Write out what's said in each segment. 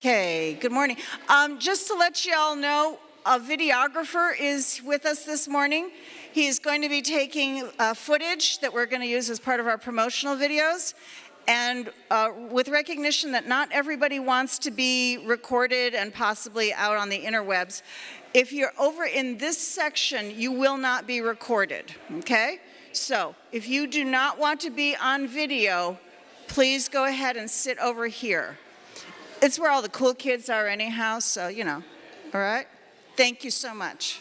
Okay, good morning. Just to let you all know, a videographer is with us this morning. He's going to be taking footage that we're going to use as part of our promotional videos. And with recognition that not everybody wants to be recorded and possibly out on the interwebs, if you're over in this section, you will not be recorded, okay? So if you do not want to be on video, please go ahead and sit over here. It's where all the cool kids are anyhow, so, you know, all right? Thank you so much.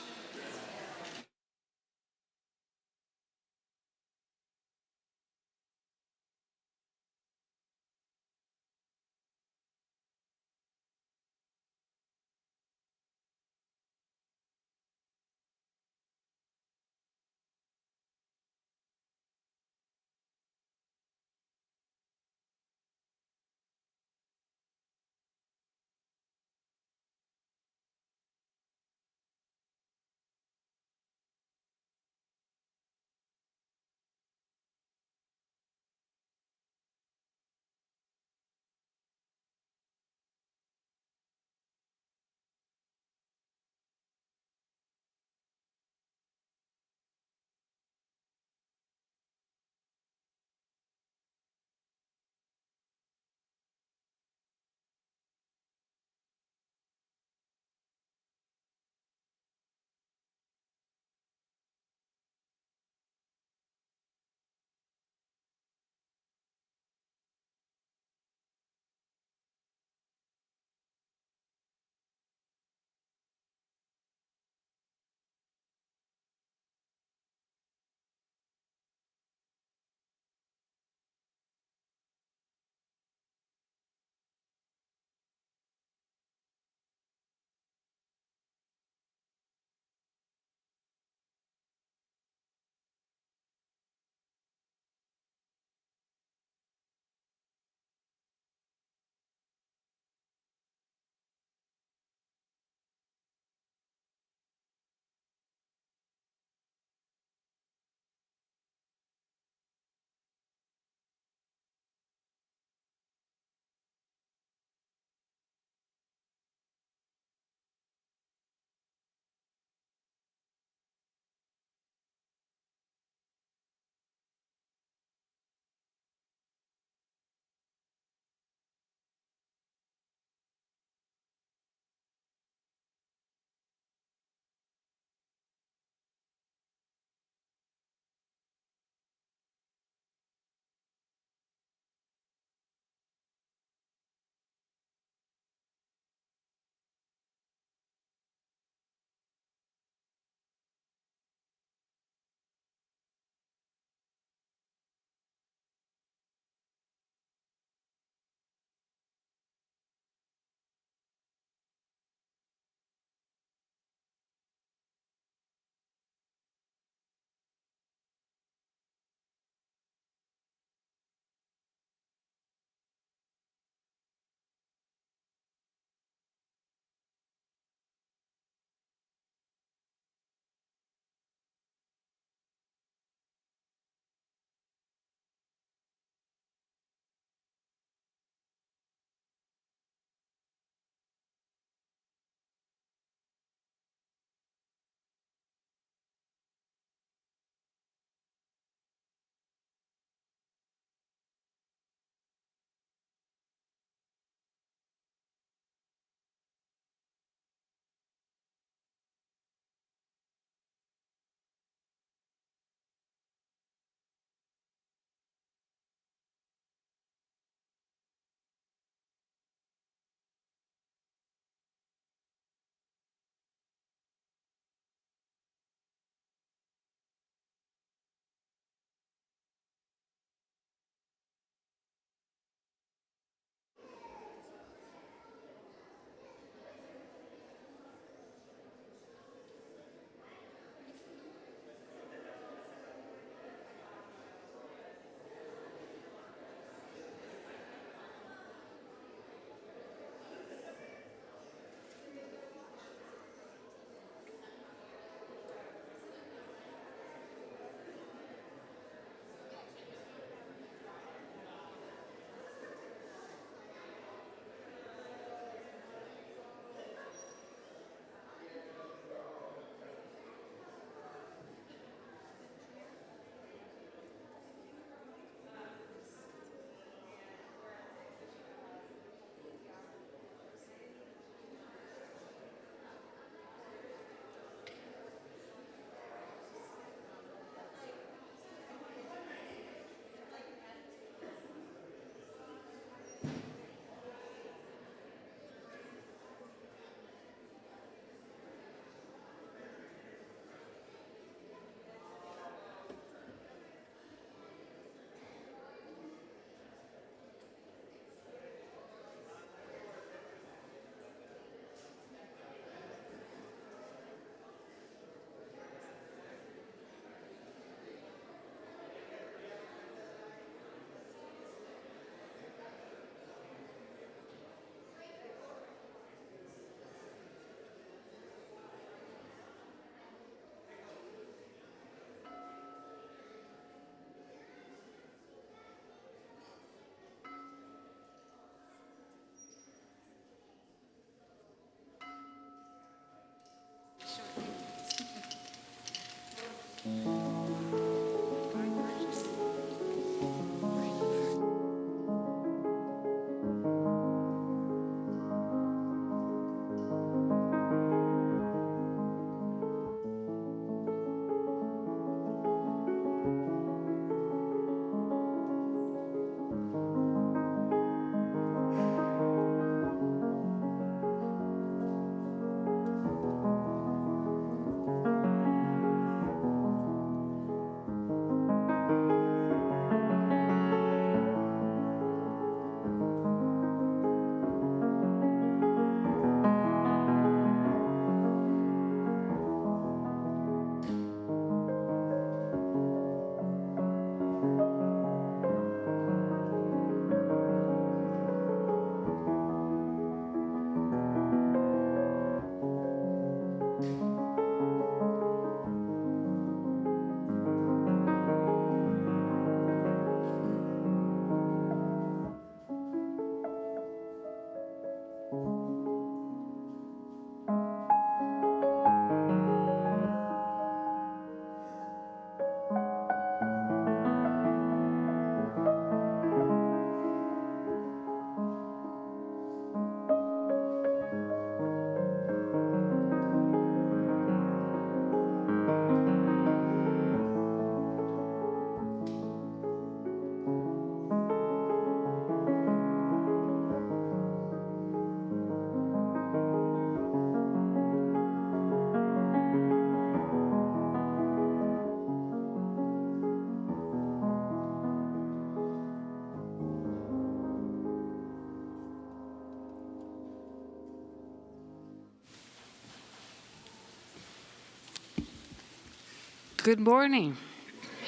Good morning.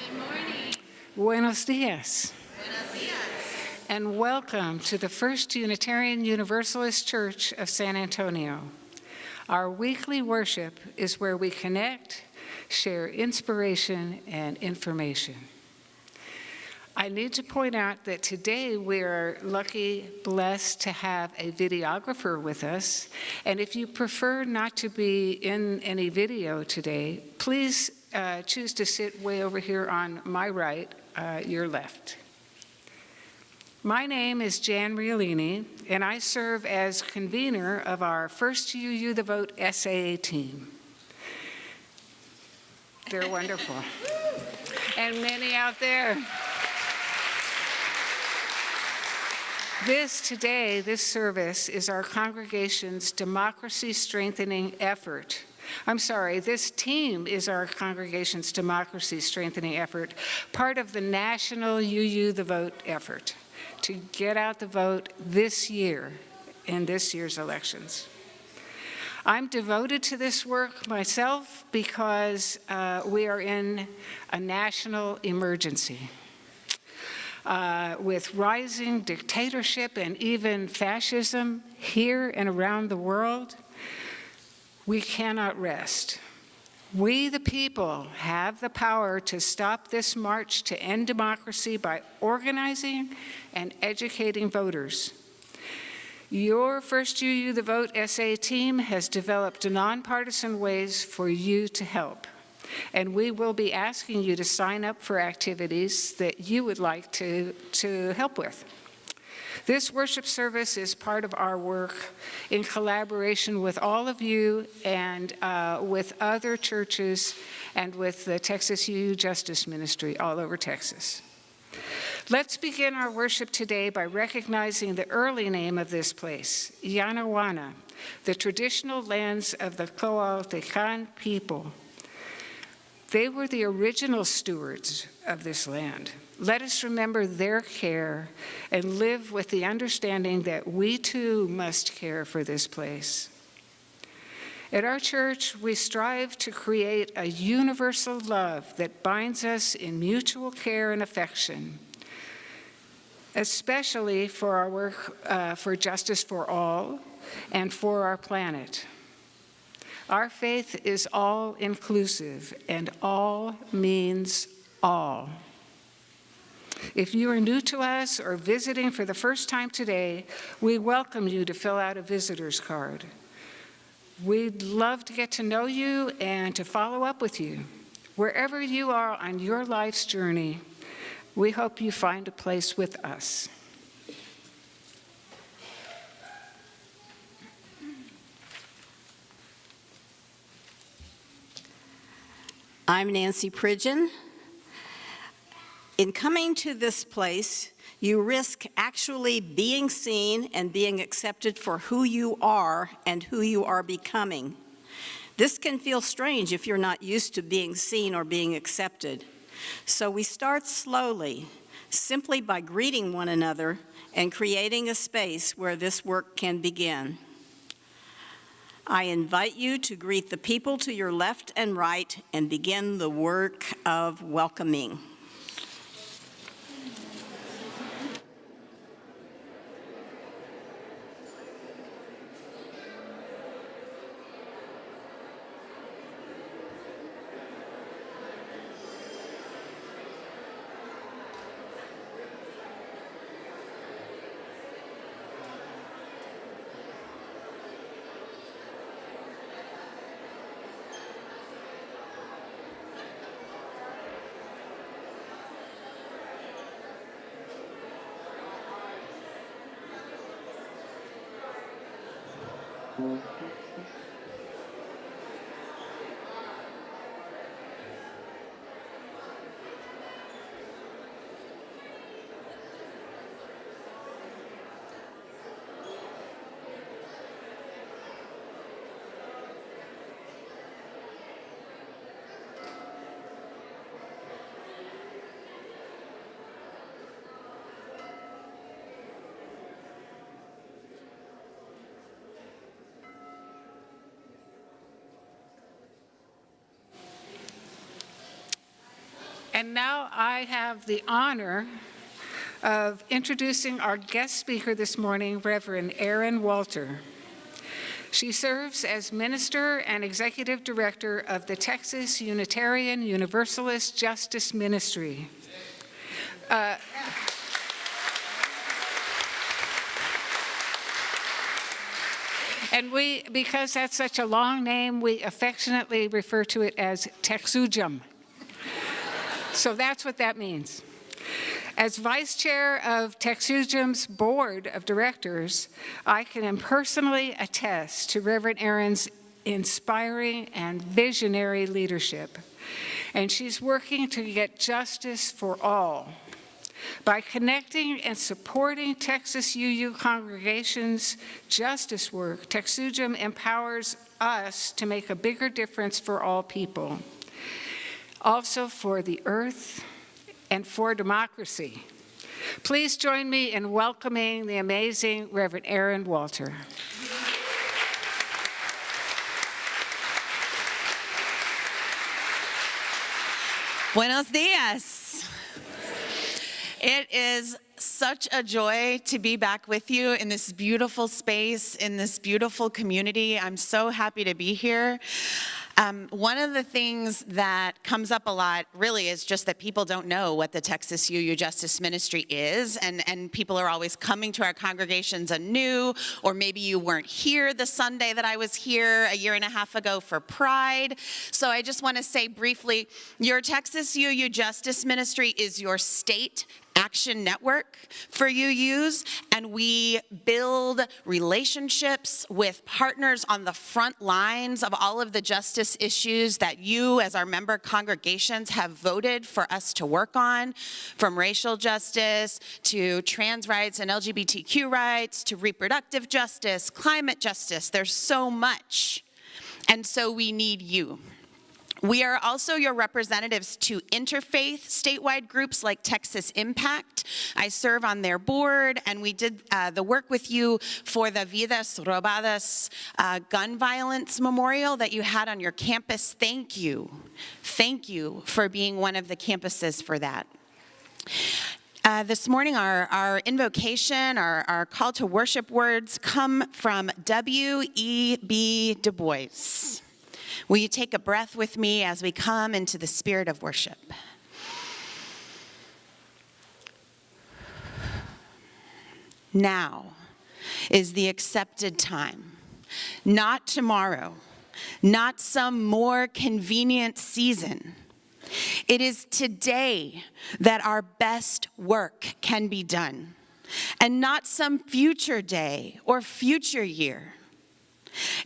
Good morning. Buenos dias. Buenos dias. And welcome to the First Unitarian Universalist Church of San Antonio. Our weekly worship is where we connect, share inspiration and information. I need to point out that today we are lucky, blessed to have a videographer with us. And if you prefer not to be in any video today, please choose to sit way over here on my right, your left. My name is Jan Realini, and I serve as convener of our First UU the Vote SAA team. They're wonderful. And many out there. This service is our congregation's democracy strengthening effort. This team is our congregation's democracy strengthening effort, part of the national UU the Vote effort to get out the vote this year in this year's elections. I'm devoted to this work myself because we are in a national emergency. With rising dictatorship and even fascism here and around the world, we cannot rest. We, the people, have the power to stop this march to end democracy by organizing and educating voters. Your First UU the Vote SA team has developed nonpartisan ways for you to help. And we will be asking you to sign up for activities that you would like to help with. This worship service is part of our work in collaboration with all of you and with other churches and with the Texas UU Justice Ministry all over Texas. Let's begin our worship today by recognizing the early name of this place, Yanawana, the traditional lands of the Coahuiltecan people. They were the original stewards of this land. Let us remember their care and live with the understanding that we too must care for this place. At our church, we strive to create a universal love that binds us in mutual care and affection, especially for our work for justice for all and for our planet. Our faith is all-inclusive, and all means all. If you are new to us or visiting for the first time today, we welcome you to fill out a visitor's card. We'd love to get to know you and to follow up with you. Wherever you are on your life's journey, we hope you find a place with us. I'm Nancy Pridgen. In coming to this place, you risk actually being seen and being accepted for who you are and who you are becoming. This can feel strange if you're not used to being seen or being accepted. So we start slowly, simply by greeting one another and creating a space where this work can begin. I invite you to greet the people to your left and right and begin the work of welcoming. And now I have the honor of introducing our guest speaker this morning, Reverend Erin Walter. She serves as Minister and Executive Director of the Texas Unitarian Universalist Justice Ministry. And because that's such a long name, we affectionately refer to it as Texujum. So that's what that means. As Vice Chair of Texujum's Board of Directors, I can personally attest to Reverend Erin's inspiring and visionary leadership. And she's working to get justice for all. By connecting and supporting Texas UU congregations' justice work, Texujum empowers us to make a bigger difference for all people. Also for the earth, and for democracy. Please join me in welcoming the amazing Reverend Erin Walter. Buenos dias. It is such a joy to be back with you in this beautiful space, in this beautiful community. I'm so happy to be here. One of the things that comes up a lot really is just that people don't know what the Texas UU Justice Ministry is, and people are always coming to our congregations anew, or maybe you weren't here the Sunday that I was here a year and a half ago for Pride. So I just want to say briefly, your Texas UU Justice Ministry is your state action network for UUs, and we build relationships with partners on the front lines of all of the justice issues that you, as our member congregations, have voted for us to work on, from racial justice to trans rights and LGBTQ rights to reproductive justice, climate justice. There's so much, and so we need you. We are also your representatives to interfaith statewide groups like Texas Impact. I serve on their board, and we did the work with you for the Vidas Robadas gun violence memorial that you had on your campus. Thank you. Thank you for being one of the campuses for that. This morning, our invocation, our call to worship words come from W.E.B. Du Bois. Will you take a breath with me as we come into the spirit of worship? Now is the accepted time, not tomorrow, not some more convenient season. It is today that our best work can be done, and not some future day or future year.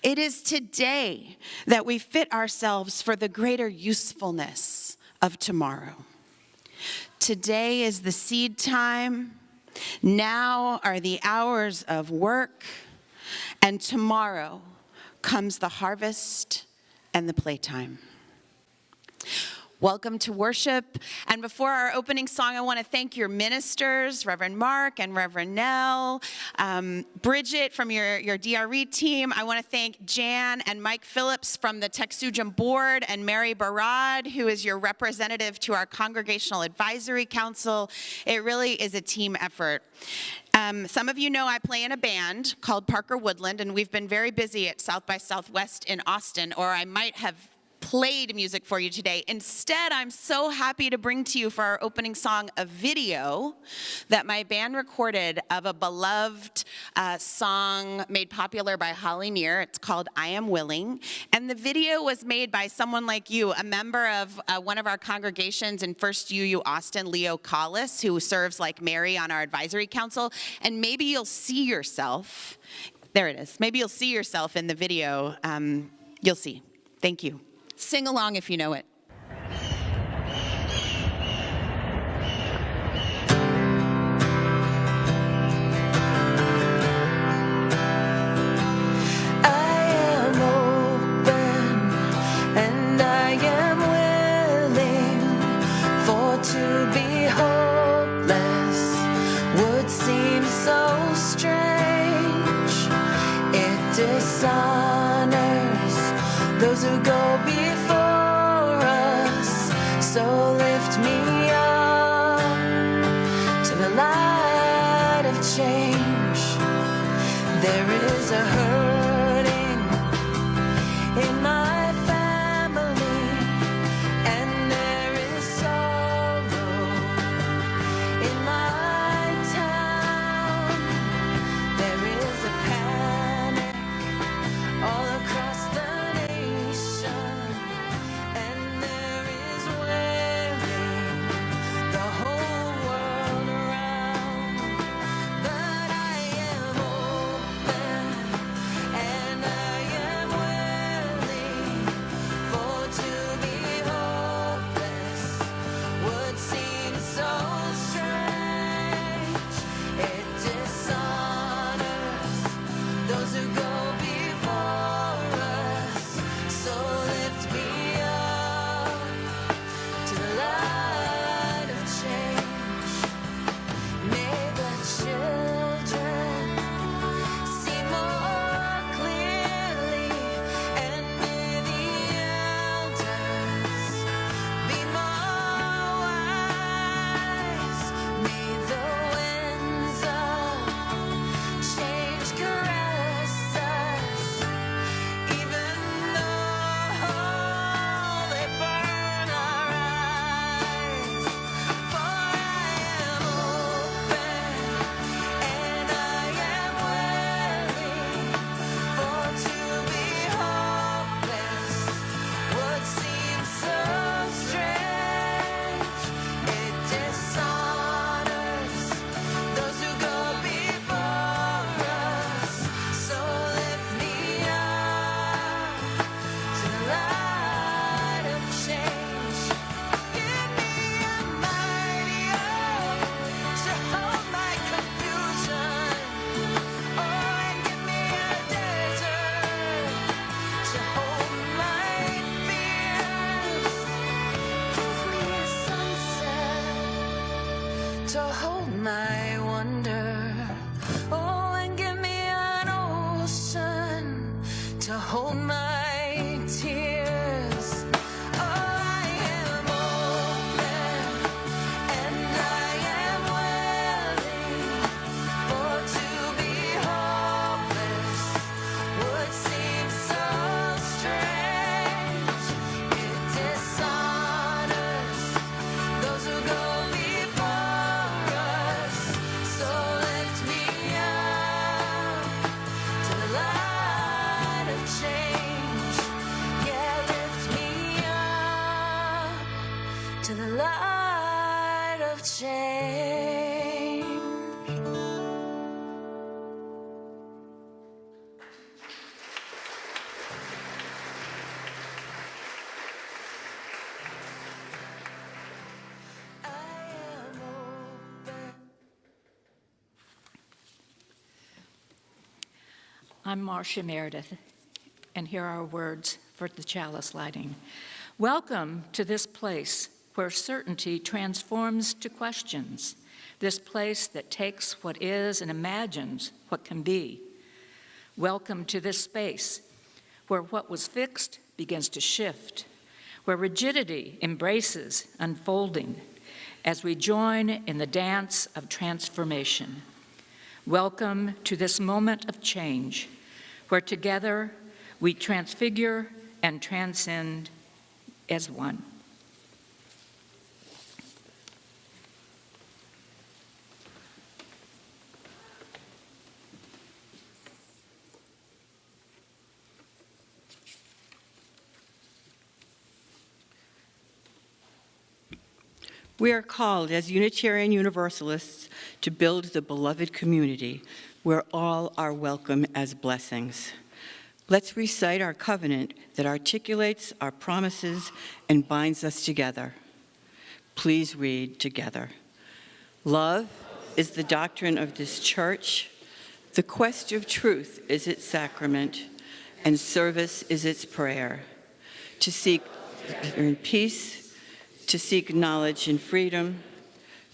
It is today that we fit ourselves for the greater usefulness of tomorrow. Today is the seed time. Now are the hours of work. And tomorrow comes the harvest and the playtime. Welcome to worship. And before our opening song, I want to thank your ministers, Reverend Mark and Reverend Nell, Bridget from your DRE team. I want to thank Jan and Mike Phillips from the Texujum board, and Mary Barad, who is your representative to our Congregational Advisory Council. It really is a team effort. Some of you know I play in a band called Parker Woodland, and we've been very busy at South by Southwest in Austin, or I might have played music for you today. Instead, I'm so happy to bring to you for our opening song a video that my band recorded of a beloved song made popular by Holly Near. It's called I Am Willing. And the video was made by someone like you, a member of one of our congregations in First UU Austin, Leo Collis, who serves like Mary on our advisory council. And maybe you'll see yourself, there it is, maybe you'll see yourself in the video. You'll see. Thank you. Sing along if you know it. Those who go before us, so lift me to hold my tears. Oh, I am open and I am willing, for to be hopeless would seem so strange. It dishonors those who go before us. So lift me up to the light of change. Yeah, lift me up to the light of change. I am open. I'm Marcia Meredith, and here are words for the chalice lighting. Welcome to this place where certainty transforms to questions, this place that takes what is and imagines what can be. Welcome to this space where what was fixed begins to shift, where rigidity embraces unfolding as we join in the dance of transformation. Welcome to this moment of change, where together we transfigure and transcend as one. We are called as Unitarian Universalists to build the beloved community where all are welcome as blessings. Let's recite our covenant that articulates our promises and binds us together. Please read together. Love is the doctrine of this church. The quest of truth is its sacrament, and service is its prayer. To seek peace, to seek knowledge and freedom,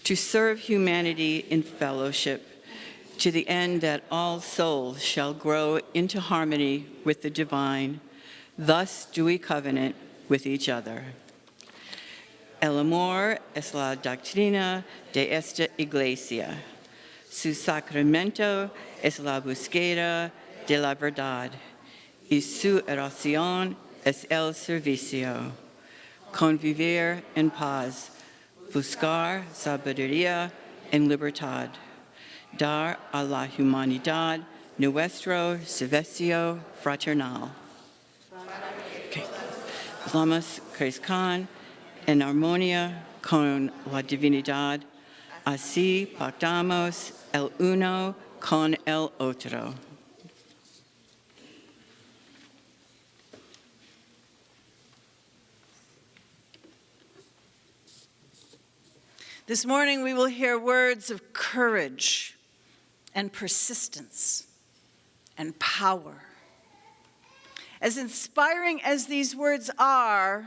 to serve humanity in fellowship, to the end that all souls shall grow into harmony with the divine. Thus do we covenant with each other. El amor es la doctrina de esta iglesia. Su sacramento es la búsqueda de la verdad, y su oración es el servicio. Convivir en paz, buscar sabiduría en libertad, dar a la humanidad nuestro servicio fraternal. Okay. Vamos crezcan en armonía con la divinidad, así pactamos el uno con el otro. This morning we will hear words of courage and persistence and power. As inspiring as these words are,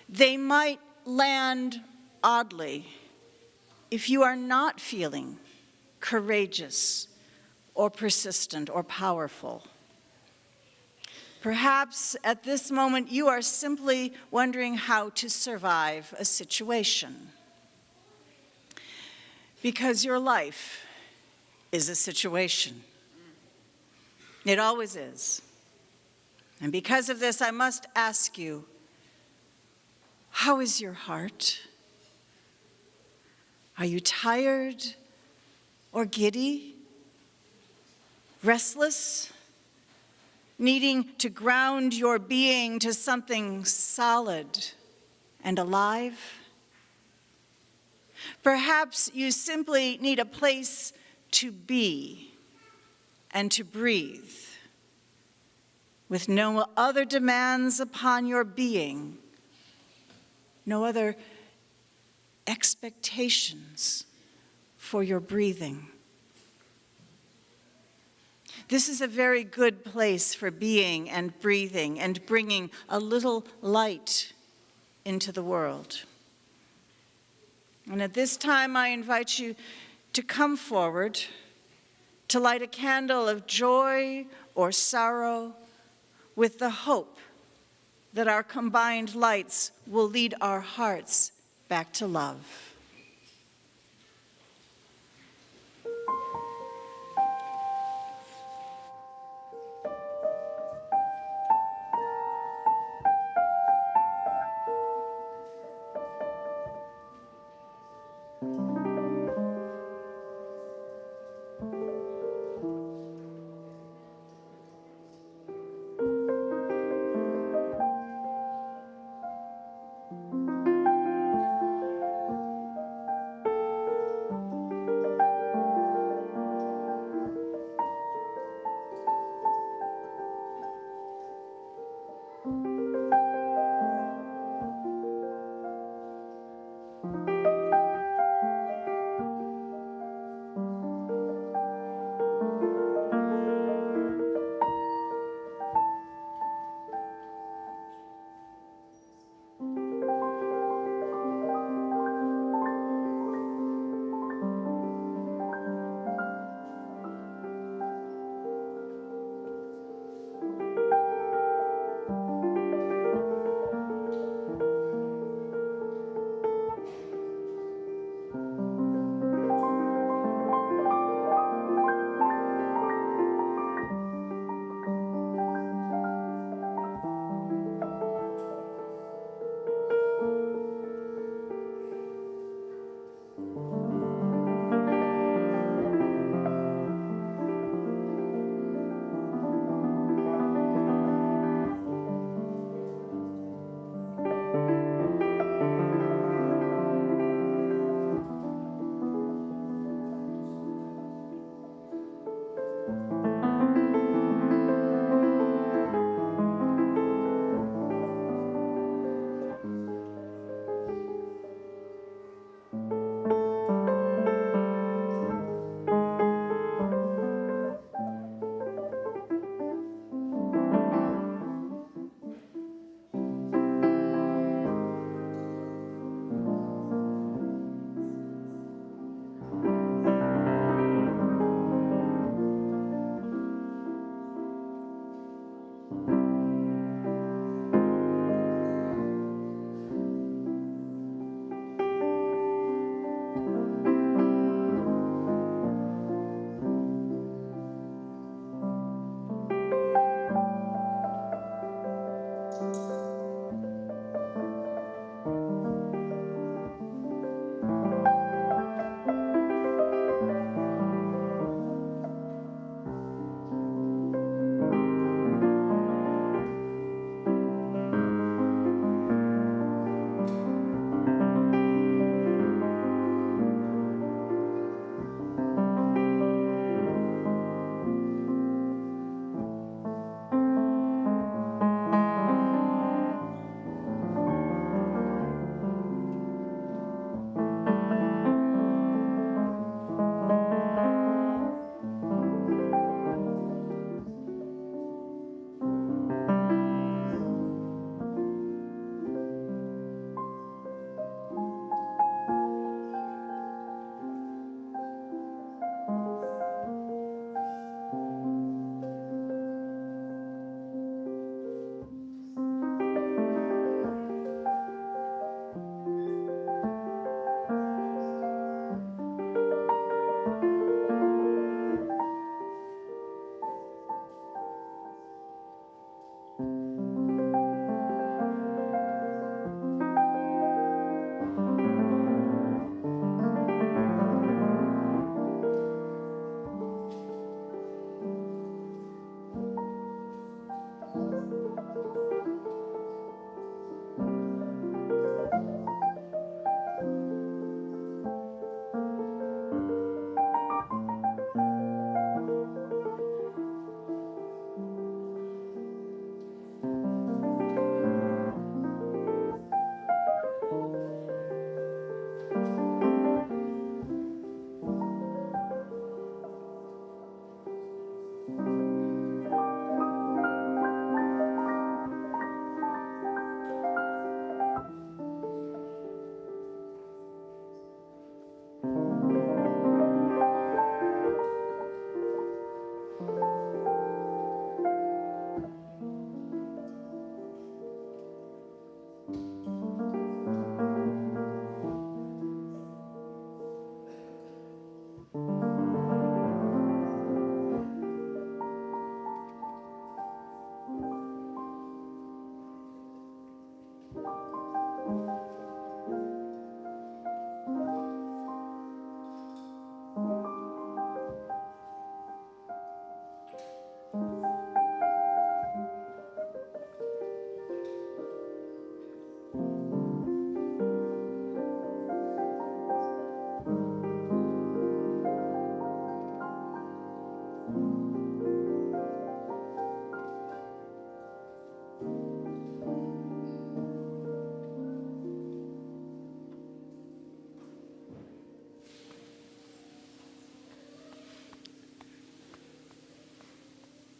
they might land oddly if you are not feeling courageous or persistent or powerful. Perhaps at this moment you are simply wondering how to survive a situation. Because your life is a situation. It always is. And because of this, I must ask you, how is your heart? Are you tired or giddy? Restless? Needing to ground your being to something solid and alive? Perhaps you simply need a place to be and to breathe, with no other demands upon your being, no other expectations for your breathing. This is a very good place for being and breathing and bringing a little light into the world. And at this time, I invite you to come forward to light a candle of joy or sorrow, with the hope that our combined lights will lead our hearts back to love.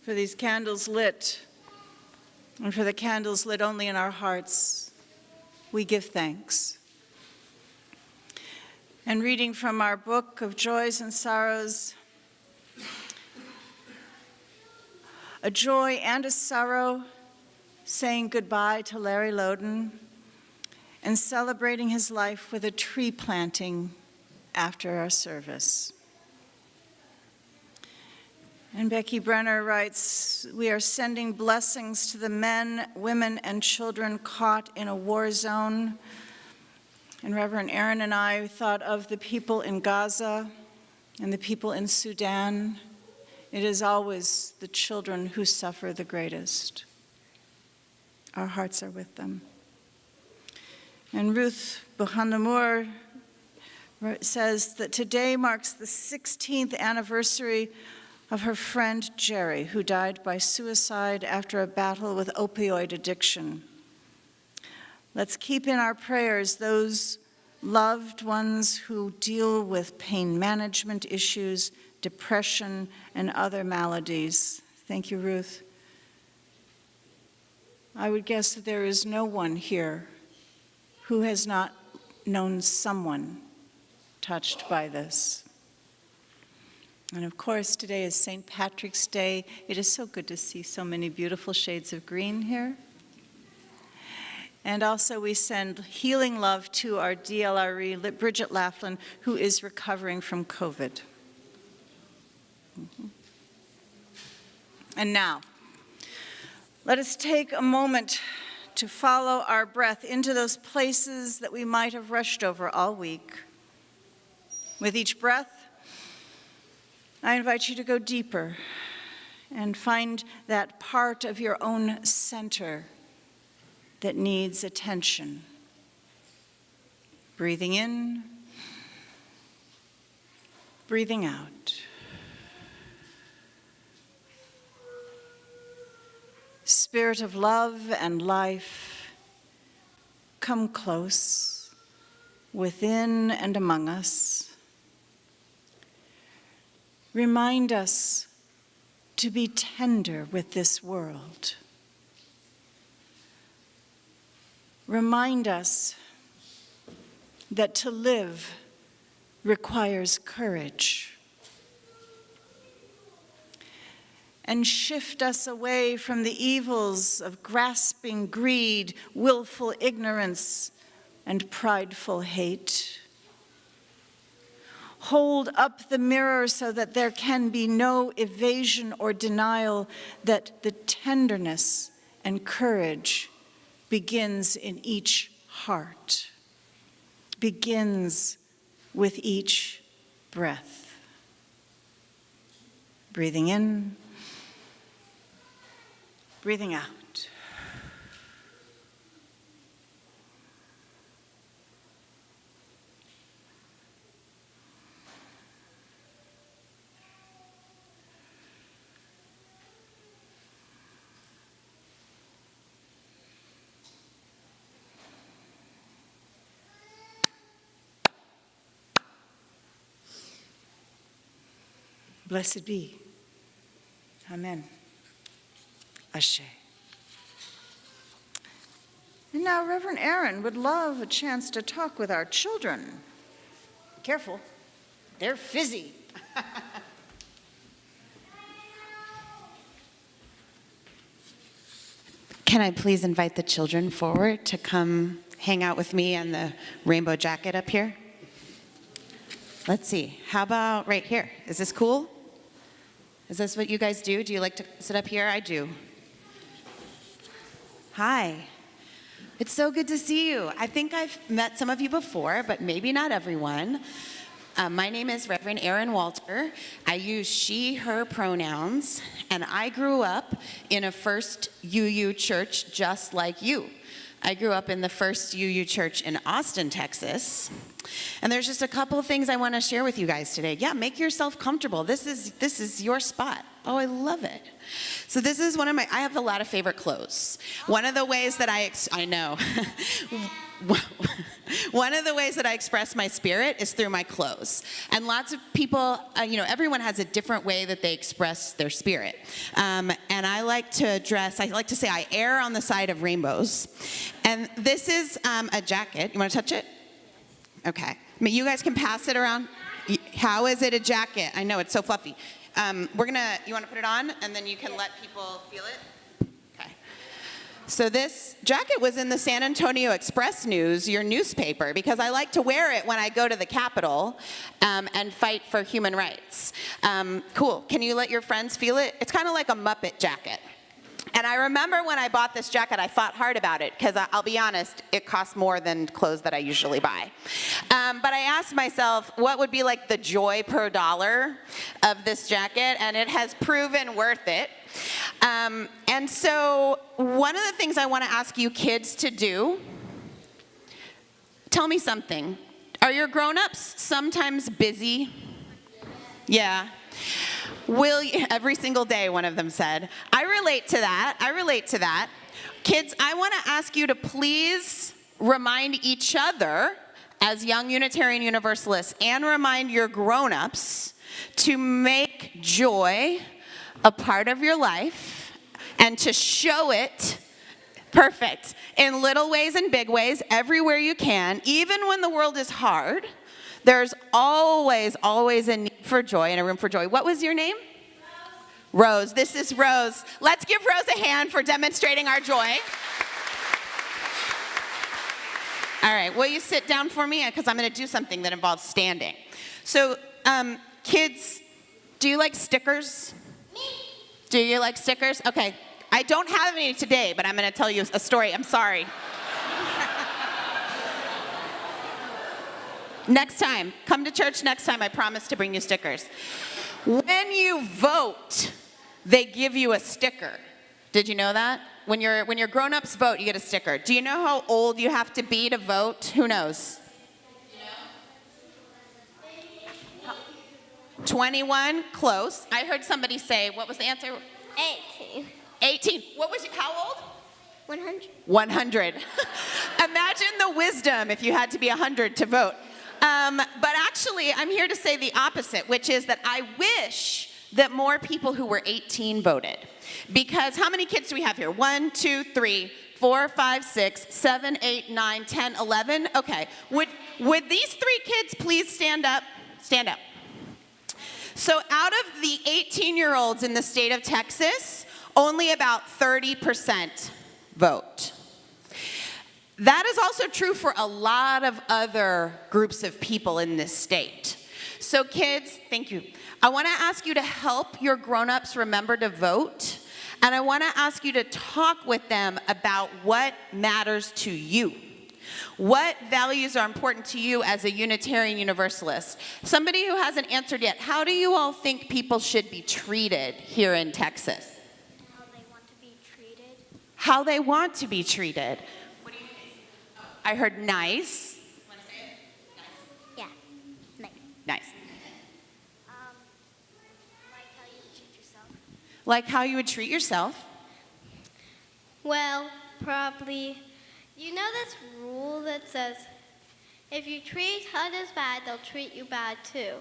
for these candles lit, and for the candles lit only in our hearts, we give thanks. And reading from our book of joys and sorrows, a joy and a sorrow, saying goodbye to Larry Loden and celebrating his life with a tree planting after our service. And Becky Brenner writes, we are sending blessings to the men, women, and children caught in a war zone. And Reverend Erin and I thought of the people in Gaza and the people in Sudan. It is always the children who suffer the greatest. Our hearts are with them. And Ruth Buhanamur says that today marks the 16th anniversary of her friend Jerry, who died by suicide after a battle with opioid addiction. Let's keep in our prayers those loved ones who deal with pain management issues, depression, and other maladies. Thank you, Ruth. I would guess that there is no one here who has not known someone touched by this. And of course, today is St. Patrick's Day. It is so good to see so many beautiful shades of green here. And also we send healing love to our DLRE, Bridget Laughlin, who is recovering from COVID. And now, let us take a moment to follow our breath into those places that we might have rushed over all week. With each breath, I invite you to go deeper and find that part of your own center that needs attention. Breathing in, breathing out. Spirit of love and life, come close, within and among us. Remind us to be tender with this world. Remind us that to live requires courage. And shift us away from the evils of grasping greed, willful ignorance, and prideful hate. Hold up the mirror so that there can be no evasion or denial, that the tenderness and courage begins in each heart, begins with each breath. Breathing in, breathing out. Blessed be. Amen. Ashe. And now Reverend Erin would love a chance to talk with our children. Careful, they're fizzy. Can I please invite the children forward to come hang out with me and the rainbow jacket up here? Let's see, how about right here? Is this cool? Is this what you guys do? Do you like to sit up here? I do. Hi. It's so good to see you. I think I've met some of you before, but maybe not everyone. My name is Reverend Erin Walter. I use she, her pronouns, and I grew up in a First UU church just like you. I grew up in the First UU church in Austin, Texas, And there's just a couple of things I want to share with you guys today. Yeah, make yourself comfortable. This is your spot. Oh, I love it. So this is I have a lot of favorite clothes. One of the ways that I know. One of the ways that I express my spirit is through my clothes. And lots of people, everyone has a different way that they express their spirit. And I like to say I err on the side of rainbows. And this is a jacket. You want to touch it? Okay. You guys can pass it around. How is it a jacket? I know, it's so fluffy. You want to put it on, and then you can let people feel it? Okay. So this jacket was in the San Antonio Express News, your newspaper, because I like to wear it when I go to the Capitol and fight for human rights. Cool. Can you let your friends feel it? It's kind of like a Muppet jacket. And I remember when I bought this jacket, I thought hard about it, because I'll be honest, it costs more than clothes that I usually buy. But I asked myself, what would be like the joy per dollar of this jacket? And it has proven worth it. And so one of the things I want to ask you kids to do, tell me something. Are your grown-ups sometimes busy? Yeah. Every single day, one of them said. I relate to that. Kids, I want to ask you to please remind each other as young Unitarian Universalists and remind your grown-ups to make joy a part of your life and to show it perfect in little ways and big ways everywhere you can, even when the world is hard. There's always a need for joy and a room for joy. What was your name? Rose. This is Rose. Let's give Rose a hand for demonstrating our joy. All right, will you sit down for me? Because I'm going to do something that involves standing. So, kids, do you like stickers? Me. Do you like stickers? Okay. I don't have any today, but I'm going to tell you a story. I'm sorry. Next time, come to church next time, I promise to bring you stickers. When you vote, they give you a sticker. Did you know that? When your grown-ups vote, you get a sticker. Do you know how old you have to be to vote? Who knows? 21? Close. I heard somebody say, what was the answer? 18. 18. How old? 100. 100. Imagine the wisdom if you had to be 100 to vote. But actually, I'm here to say the opposite, which is that I wish that more people who were 18 voted. Because how many kids do we have here? 1, 2, 3, 4, 5, 6, 7, 8, 9, 10, 11? Okay. Would these 3 kids please stand up? Stand up. So out of the 18-year-olds in the state of Texas, only about 30% vote. That is also true for a lot of other groups of people in this state. So kids, thank you. I want to ask you to help your grown-ups remember to vote, and I want to ask you to talk with them about what matters to you. What values are important to you as a Unitarian Universalist? Somebody who hasn't answered yet, how do you all think people should be treated here in Texas? How they want to be treated. How they want to be treated. I heard nice. Want to say it? Nice. Yeah. Nice. Nice. Like how you would treat yourself. Like how you would treat yourself. Well, probably, you know this rule that says, if you treat others bad, they'll treat you bad too.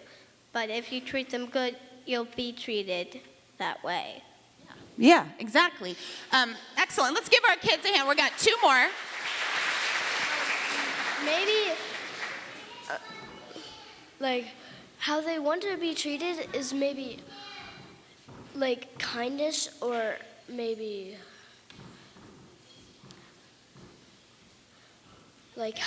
But if you treat them good, you'll be treated that way. Yeah, exactly. Excellent. Let's give our kids a hand. We got 2 more. Maybe, like, how they want to be treated is maybe, like, kindness or maybe, like,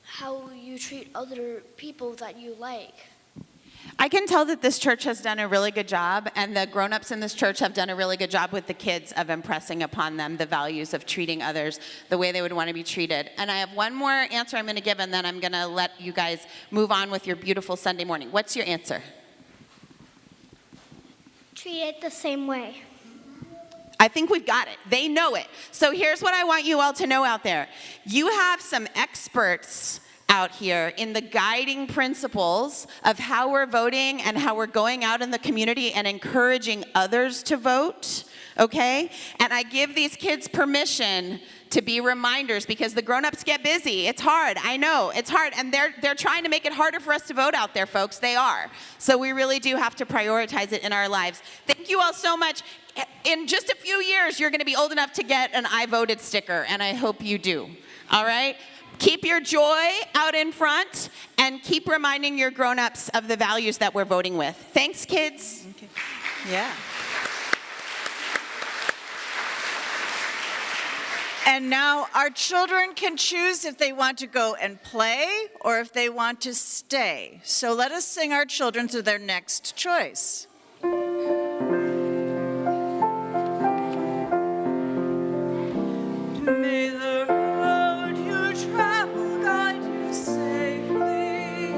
how you treat other people that you like. I can tell that this church has done a really good job, and the grown-ups in this church have done a really good job with the kids of impressing upon them the values of treating others the way they would want to be treated. And I have one more answer I'm going to give, and then I'm going to let you guys move on with your beautiful Sunday morning. What's your answer? Treat it the same way. I think we've got it. They know it. So here's what I want you all to know out there. You have some experts out here in the guiding principles of how we're voting and how we're going out in the community and encouraging others to vote, okay? And I give these kids permission to be reminders because the grown-ups get busy. It's hard, I know, it's hard. And they're trying to make it harder for us to vote out there, folks. They are. So we really do have to prioritize it in our lives. Thank you all so much. In just a few years, you're gonna be old enough to get an I voted sticker, and I hope you do, all right? Keep your joy out in front and keep reminding your grown-ups of the values that we're voting with. Thanks, kids. Okay. Yeah. And now our children can choose if they want to go and play or if they want to stay. So let us sing our children to their next choice. May the road you travel guide you safely.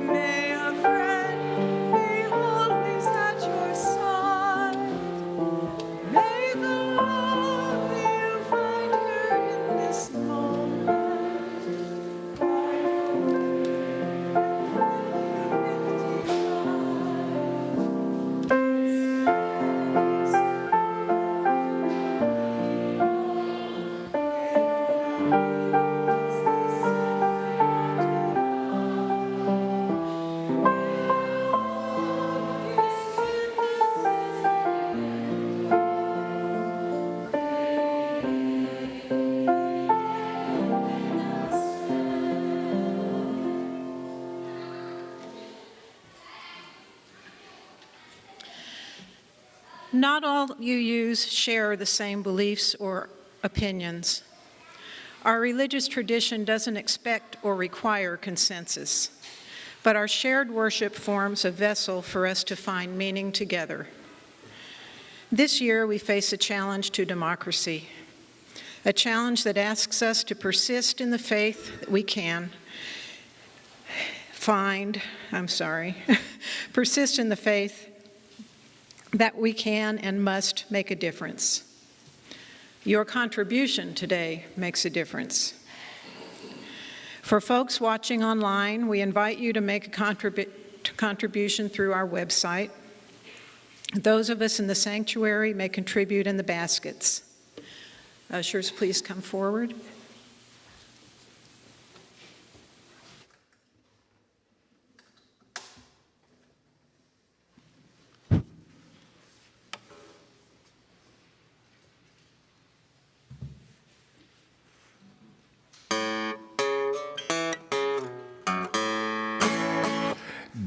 May a friend be always at your side. May the love you find here in this moment guide Not all UUs share the same beliefs or opinions. Our religious tradition doesn't expect or require consensus, but our shared worship forms a vessel for us to find meaning together. This year, we face a challenge to democracy, a challenge that asks us to persist in the faith that we can persist in the faith that we can and must make a difference. Your contribution today makes a difference. For folks watching online, we invite you to make a contribution through our website. Those of us in the sanctuary may contribute in the baskets. Ushers, please come forward.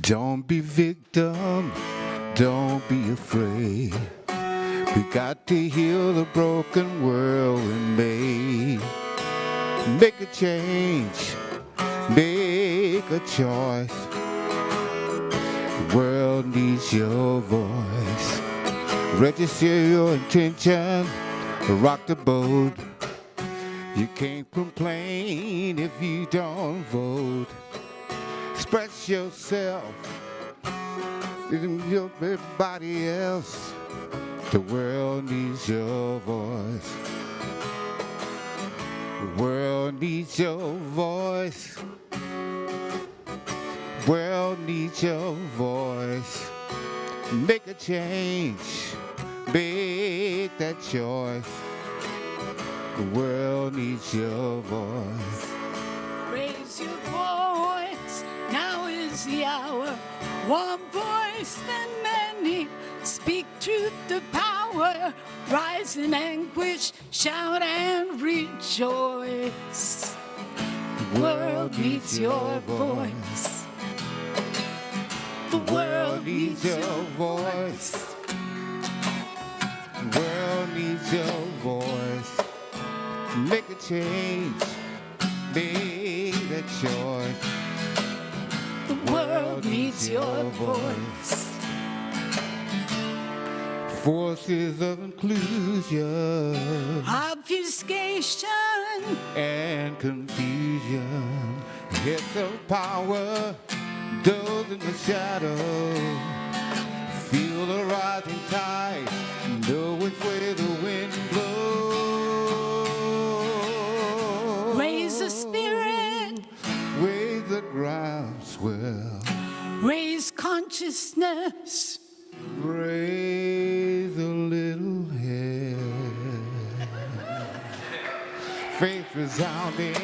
Don't be victim, don't be afraid. We got to heal the broken world and make a change, make a choice. The world needs your voice. Register your intention, rock the boat. You can't complain if you don't vote. Express yourself, everybody else. The world needs your voice. The world needs your voice. The world needs your voice. Make a change, make that choice. The world needs your voice. Raise your voice, now is the hour. One voice than many, speak truth to power. Rise in anguish, shout and rejoice. The world needs your voice. The world needs your voice. The world needs your voice. Make a change, make a choice. The world needs your voice. Forces of inclusion, obfuscation, and confusion. Heads of power, those in the shadow. Feel the rising tide, know which way the wind blows. Raise the spirit, righteousness. Raise a little head. Faith resounding,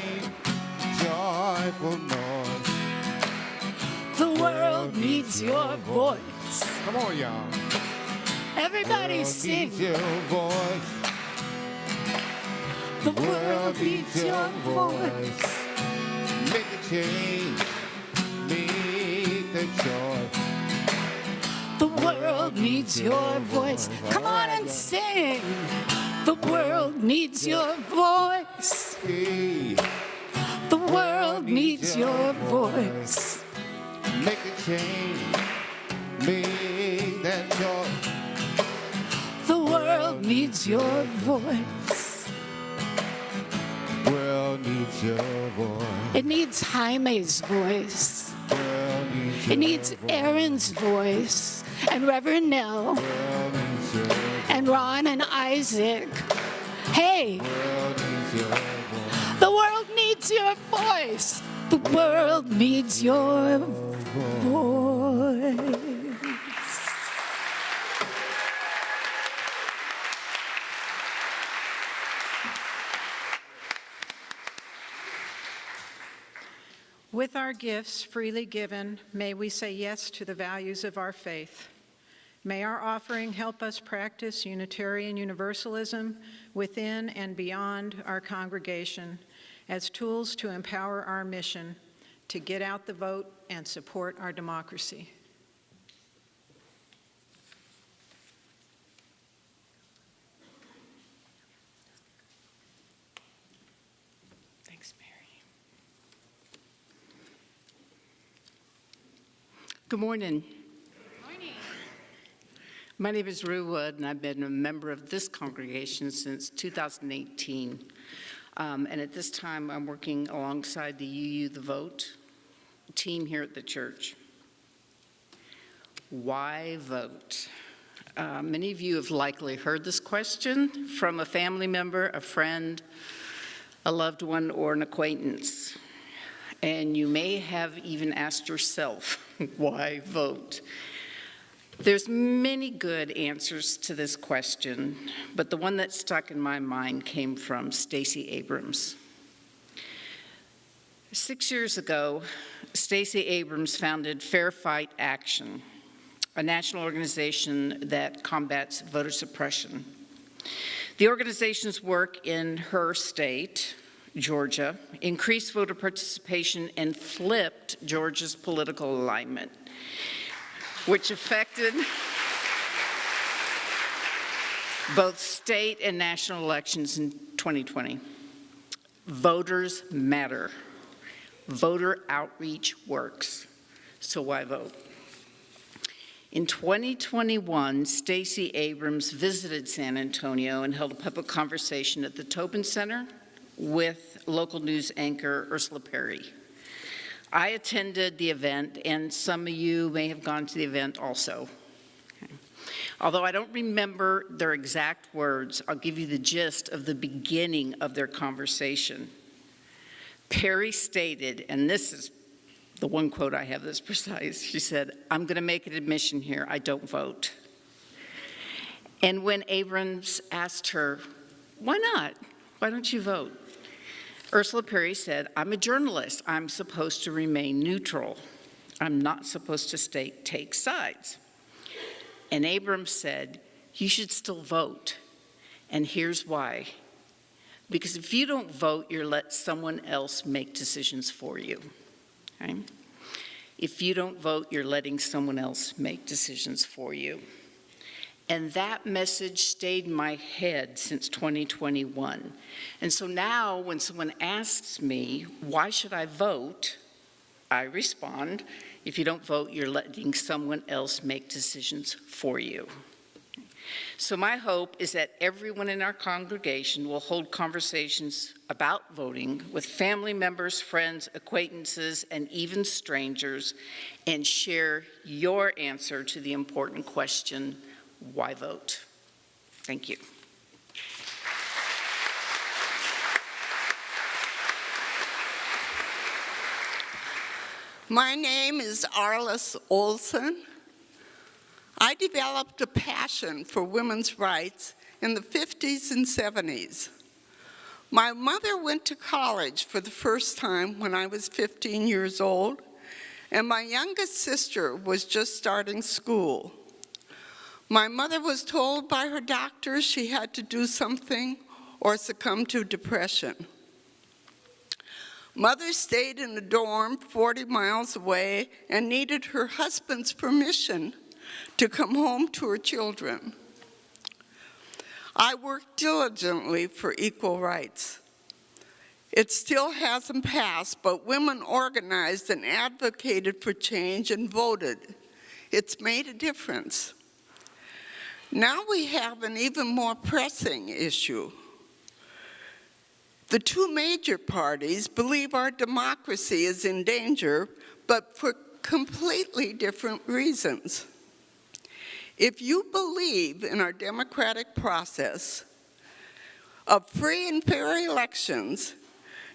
joyful noise. The world needs your voice. Come on, y'all. Everybody sing. Needs your voice. The world needs your voice. Make a change. Make the choice. The world needs your voice. Come on and sing. The world needs your voice. Hey, The world needs your voice. make a change. Make that choice. The world needs your voice. World needs your voice. It needs Jaime's voice. World needs It needs your voice. Erin's voice. And Reverend Nell. World needs your voice. And Ron and Isaac. Hey, World needs your voice. the world needs your voice. The world needs your voice. With our gifts freely given, may we say yes to the values of our faith. May our offering help us practice Unitarian Universalism within and beyond our congregation as tools to empower our mission to get out the vote and support our democracy. Thanks, Mary. Good morning. My name is Rue Wood, and I've been a member of this congregation since 2018. And at this time, I'm working alongside the UU The Vote team here at the church. Why vote? Many of you have likely heard this question from a family member, a friend, a loved one, or an acquaintance. And you may have even asked yourself, why vote? There's many good answers to this question, but the one that stuck in my mind came from Stacey Abrams. 6 years ago, Stacey Abrams founded Fair Fight Action, a national organization that combats voter suppression. The organization's work in her state, Georgia, increased voter participation and flipped Georgia's political alignment, which affected both state and national elections in 2020. Voters matter. Voter outreach works. So why vote? In 2021, Stacey Abrams visited San Antonio and held a public conversation at the Tobin Center with local news anchor Ursula Perry. I attended the event, and some of you may have gone to the event also. Okay. Although I don't remember their exact words, I'll give you the gist of the beginning of their conversation. Perry stated, and this is the one quote I have that's precise, she said, "I'm going to make an admission here, I don't vote." And when Abrams asked her, "Why not? Why don't you vote?" Ursula Perry said, "I'm a journalist. I'm supposed to remain neutral. I'm not supposed to take sides." And Abrams said, "You should still vote. And here's why. Because if you don't vote, you're letting someone else make decisions for you." Okay? If you don't vote, you're letting someone else make decisions for you. And that message stayed in my head since 2021. And so now when someone asks me, why should I vote? I respond, if you don't vote, you're letting someone else make decisions for you. So my hope is that everyone in our congregation will hold conversations about voting with family members, friends, acquaintances, and even strangers, and share your answer to the important question, why vote? Thank you. My name is Arliss Olson. I developed a passion for women's rights in the 50s and 70s. My mother went to college for the first time when I was 15 years old, and my youngest sister was just starting school. My mother was told by her doctors she had to do something or succumb to depression. Mother stayed in a dorm 40 miles away and needed her husband's permission to come home to her children. I worked diligently for equal rights. It still hasn't passed, but women organized and advocated for change and voted. It's made a difference. Now we have an even more pressing issue. The two major parties believe our democracy is in danger, but for completely different reasons. If you believe in our democratic process of free and fair elections,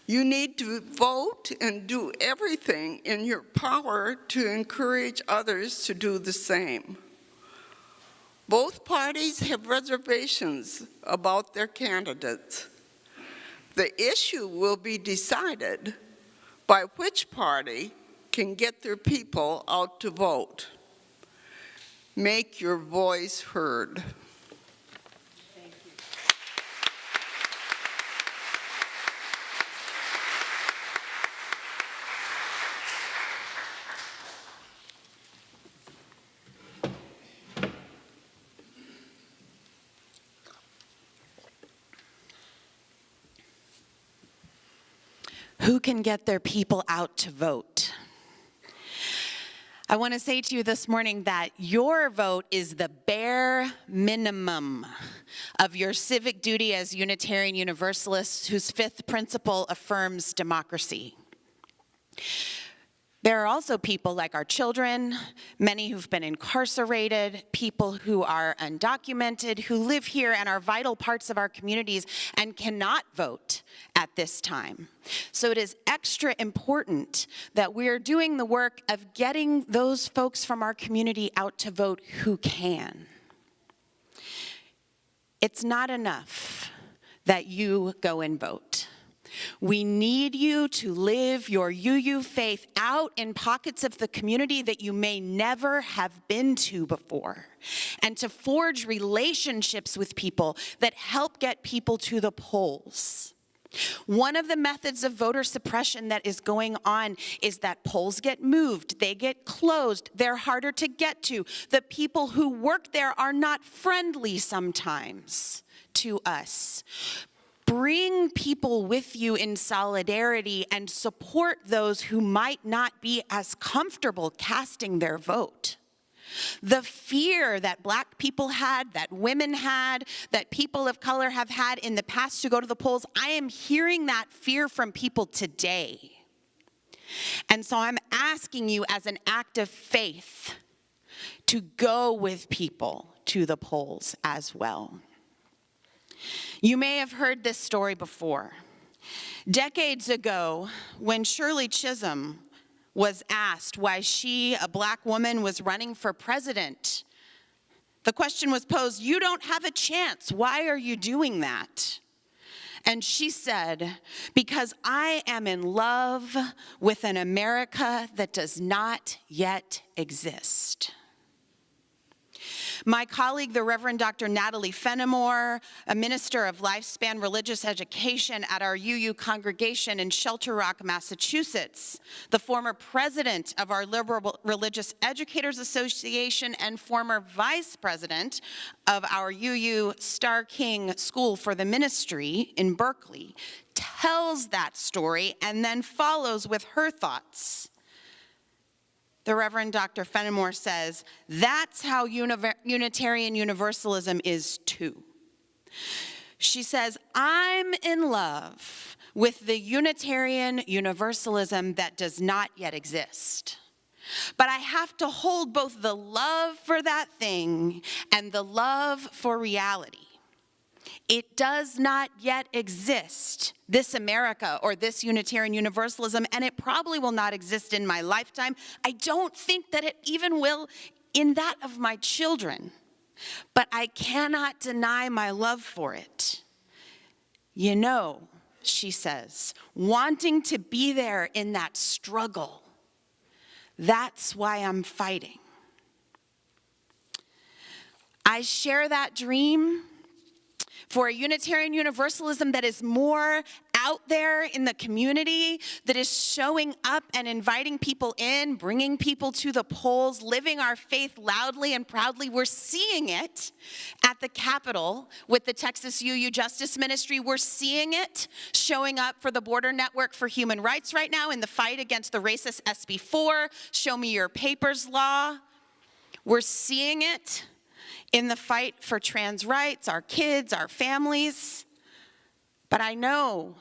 you need to vote and do everything in your power to encourage others to do the same. Both parties have reservations about their candidates. The issue will be decided by which party can get their people out to vote. Make your voice heard. Who can get their people out to vote? I want to say to you this morning that your vote is the bare minimum of your civic duty as Unitarian Universalists, whose fifth principle affirms democracy. There are also people like our children, many who've been incarcerated, people who are undocumented, who live here and are vital parts of our communities and cannot vote at this time. So it is extra important that we're doing the work of getting those folks from our community out to vote who can. It's not enough that you go and vote. We need you to live your UU faith out in pockets of the community that you may never have been to before, and to forge relationships with people that help get people to the polls. One of the methods of voter suppression that is going on is that polls get moved, they get closed, they're harder to get to. The people who work there are not friendly sometimes to us. Bring people with you in solidarity and support those who might not be as comfortable casting their vote. The fear that Black people had, that women had, that people of color have had in the past to go to the polls, I am hearing that fear from people today. And so I'm asking you as an act of faith to go with people to the polls as well. You may have heard this story before. Decades ago, when Shirley Chisholm was asked why she, a Black woman, was running for president, the question was posed, "You don't have a chance. Why are you doing that?" And she said, "Because I am in love with an America that does not yet exist." My colleague, the Reverend Dr. Natalie Fenimore, a minister of lifespan religious education at our UU congregation in Shelter Rock, Massachusetts, the former president of our Liberal Religious Educators Association and former vice president of our UU Star King School for the Ministry in Berkeley, tells that story and then follows with her thoughts. The Reverend Dr. Fenimore says, that's how Unitarian Universalism is too. She says, I'm in love with the Unitarian Universalism that does not yet exist. But I have to hold both the love for that thing and the love for reality. It does not yet exist, this America or this Unitarian Universalism, and it probably will not exist in my lifetime. I don't think that it even will in that of my children, but I cannot deny my love for it. You know, she says, wanting to be there in that struggle. That's why I'm fighting. I share that dream for a Unitarian Universalism that is more out there in the community, that is showing up and inviting people in, bringing people to the polls, living our faith loudly and proudly. We're seeing it at the Capitol with the Texas UU Justice Ministry. We're seeing it showing up for the Border Network for Human Rights right now in the fight against the racist SB 4, Show Me Your Papers law. We're seeing it in the fight for trans rights, our kids, our families. But I know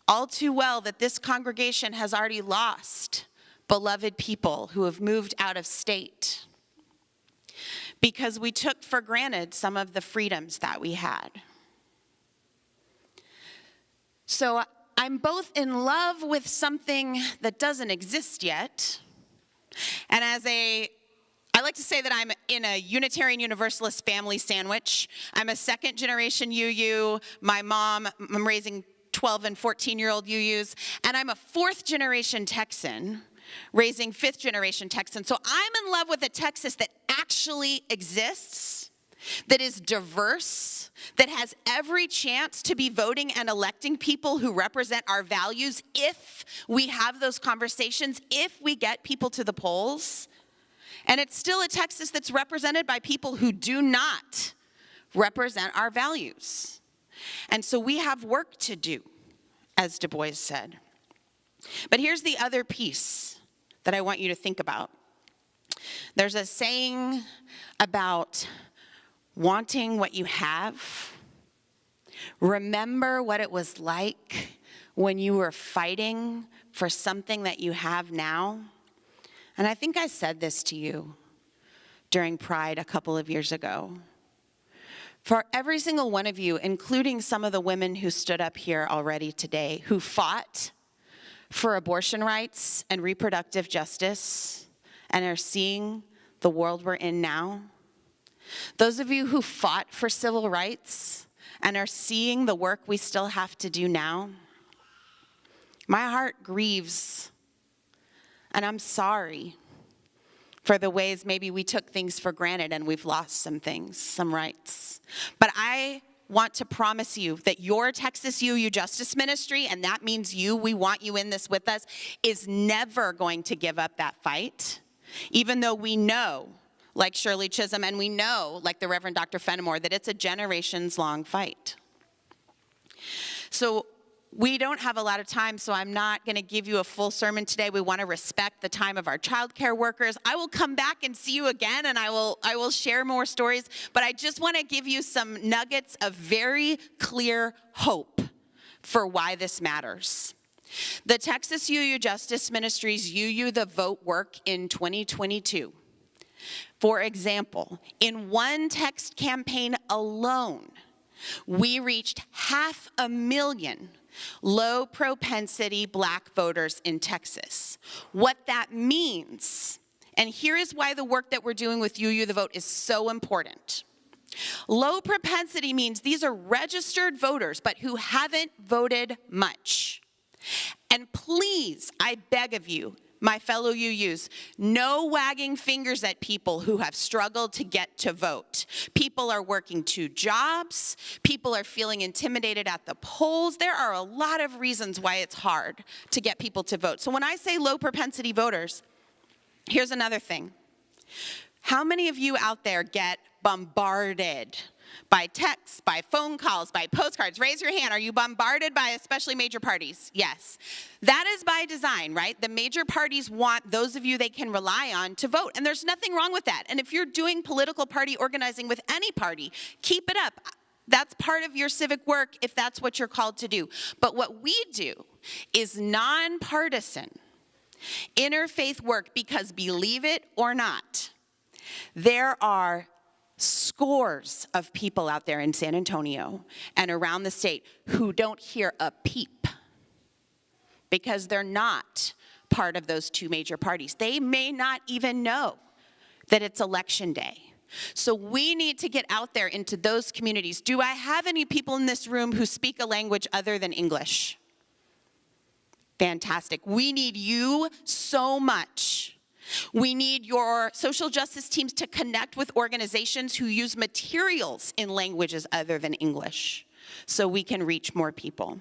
all too well that this congregation has already lost beloved people who have moved out of state because we took for granted some of the freedoms that we had. So I'm both in love with something that doesn't exist yet, and I like to say that I'm in a Unitarian Universalist family sandwich. I'm a second generation UU. I'm raising 12 and 14-year-old UUs. And I'm a fourth generation Texan, raising fifth generation Texans. So I'm in love with a Texas that actually exists, that is diverse, that has every chance to be voting and electing people who represent our values if we have those conversations, if we get people to the polls. And it's still a Texas that's represented by people who do not represent our values. And so we have work to do, as Du Bois said. But here's the other piece that I want you to think about. There's a saying about wanting what you have. Remember what it was like when you were fighting for something that you have now. And I think I said this to you during Pride a couple of years ago. For every single one of you, including some of the women who stood up here already today, who fought for abortion rights and reproductive justice and are seeing the world we're in now, those of you who fought for civil rights and are seeing the work we still have to do now, my heart grieves. And I'm sorry for the ways maybe we took things for granted and we've lost some things, some rights. But I want to promise you that your Texas UU Justice Ministry, and that means you, we want you in this with us, is never going to give up that fight, even though we know, like Shirley Chisholm, and we know, like the Reverend Dr. Fenimore, that it's a generations-long fight. So we don't have a lot of time, so I'm not going to give you a full sermon today. We want to respect the time of our childcare workers. I will come back and see you again, and I will share more stories. But I just want to give you some nuggets of very clear hope for why this matters. The Texas UU Justice Ministry's UU the Vote work in 2022. For example, in one text campaign alone, we reached 500,000 low propensity black voters in Texas. What that means, and here is why the work that we're doing with UU the Vote is so important. Low propensity means these are registered voters, but who haven't voted much. And please, I beg of you, my fellow UUs, no wagging fingers at people who have struggled to get to vote. People are working 2 jobs. People are feeling intimidated at the polls. There are a lot of reasons why it's hard to get people to vote. So when I say low propensity voters, here's another thing. How many of you out there get bombarded by texts, by phone calls, by postcards? Raise your hand. Are you bombarded by especially major parties? Yes. That is by design, right? The major parties want those of you they can rely on to vote, and there's nothing wrong with that. And if you're doing political party organizing with any party, keep it up. That's part of your civic work if that's what you're called to do. But what we do is nonpartisan interfaith work because, believe it or not, there are scores of people out there in San Antonio and around the state who don't hear a peep because they're not part of those 2 major parties. They may not even know that it's election day. So we need to get out there into those communities. Do I have any people in this room who speak a language other than English? Fantastic. We need you so much. We need your social justice teams to connect with organizations who use materials in languages other than English so we can reach more people.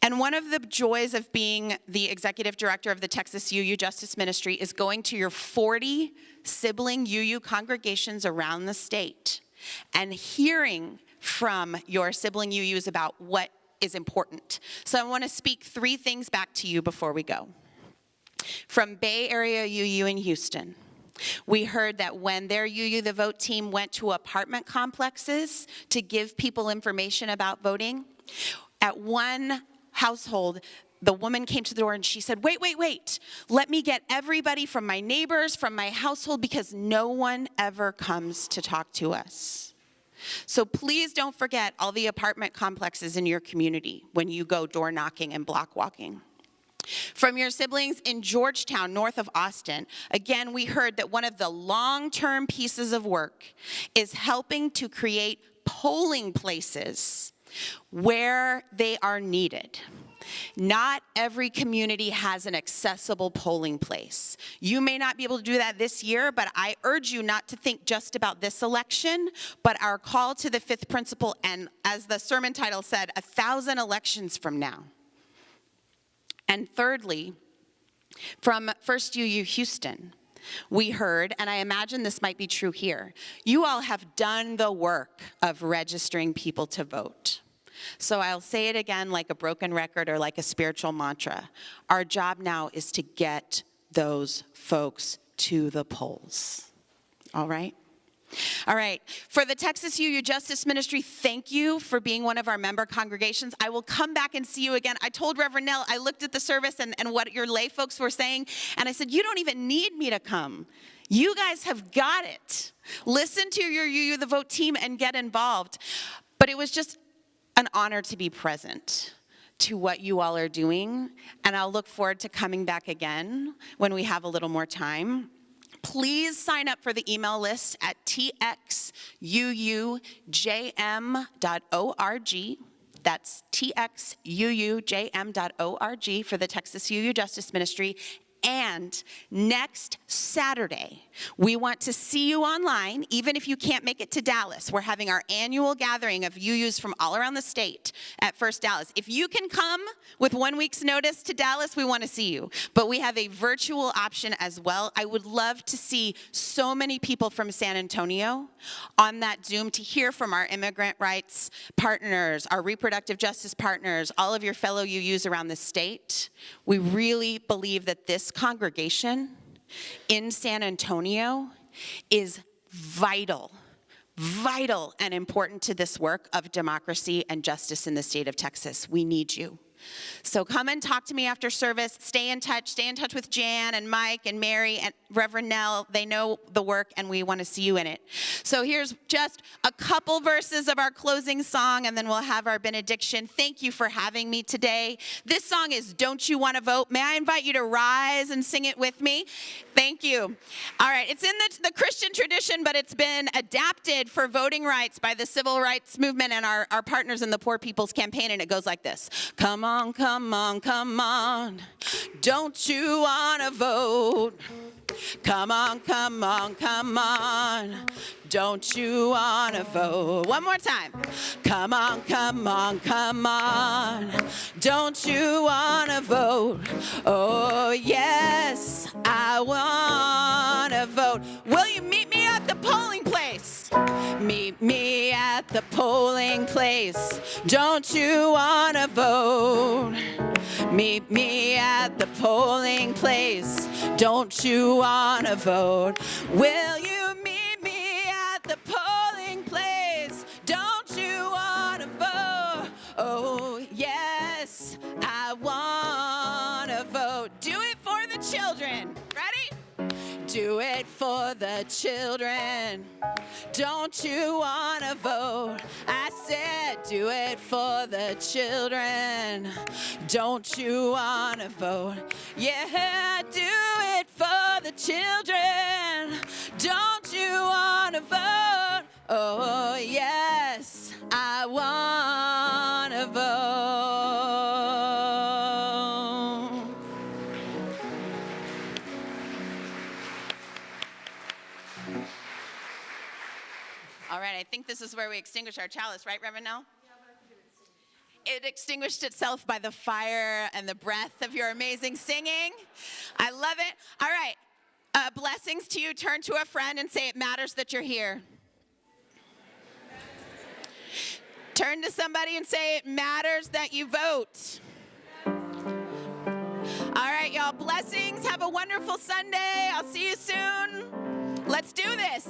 And one of the joys of being the executive director of the Texas UU Justice Ministry is going to your 40 sibling UU congregations around the state and hearing from your sibling UUs about what is important. So I want to speak 3 things back to you before we go. From Bay Area UU in Houston, we heard that when their UU the Vote team went to apartment complexes to give people information about voting, at one household, the woman came to the door and she said, wait, let me get everybody from my neighbors, from my household, because no one ever comes to talk to us. So please don't forget all the apartment complexes in your community when you go door knocking and block walking. From your siblings in Georgetown, north of Austin, again, we heard that one of the long-term pieces of work is helping to create polling places where they are needed. Not every community has an accessible polling place. You may not be able to do that this year, but I urge you not to think just about this election, but our call to the 5th principle, and as the sermon title said, 1,000 elections from now. And thirdly, from First UU Houston, we heard, and I imagine this might be true here, you all have done the work of registering people to vote. So I'll say it again like a broken record or like a spiritual mantra. Our job now is to get those folks to the polls. All right? All right. For the Texas UU Justice Ministry, thank you for being one of our member congregations. I will come back and see you again. I told Reverend Nell, I looked at the service and what your lay folks were saying, and I said, you don't even need me to come. You guys have got it. Listen to your UU the Vote team and get involved. But it was just an honor to be present to what you all are doing, and I'll look forward to coming back again when we have a little more time. Please sign up for the email list at txuujm.org. That's txuujm.org for the Texas UU Justice Ministry. And next Saturday, we want to see you online, even if you can't make it to Dallas. We're having our annual gathering of UUs from all around the state at First Dallas. If you can come with 1 week's notice to Dallas, we want to see you. But we have a virtual option as well. I would love to see so many people from San Antonio on that Zoom to hear from our immigrant rights partners, our reproductive justice partners, all of your fellow UUs around the state. We really believe that this congregation in San Antonio is vital and important to this work of democracy and justice in the state of Texas. We need you. So come and talk to me after service. Stay in touch with Jan and Mike and Mary and Reverend Nell. They know the work and we want to see you in it. So here's just a couple verses of our closing song and then we'll have our benediction. Thank you for having me today. This song is Don't You Want to Vote? May I invite you to rise and sing it with me? Thank you. All right, it's in the Christian tradition, but it's been adapted for voting rights by the civil rights movement and our partners in the Poor People's Campaign, and it goes like this. Come on, come on, come on. Don't you want to vote? Come on, come on, come on. Don't you want to vote? One more time. Come on, come on, come on. Don't you want to vote? Oh, yes, I want to vote. Will you meet me at the polling place? Meet me at the polling place. Don't you want to vote? Meet me at the polling place. Don't you want to vote? Will you meet me at the polling place? Don't you want to vote? Oh, yes, I want to vote. Do it for the children. Ready? Do it for the children. Don't you want to vote? I said do it for the children. Don't you want to vote? Yeah, do it for the children. Don't you want to vote? Oh, yes, I want to vote. All right, I think this is where we extinguish our chalice, right, Reverend Nell? It extinguished itself by the fire and the breath of your amazing singing. I love it. All right, blessings to you. Turn to a friend and say, it matters that you're here. Turn to somebody and say, it matters that you vote. All right, y'all, blessings. Have a wonderful Sunday. I'll see you soon. Let's do this.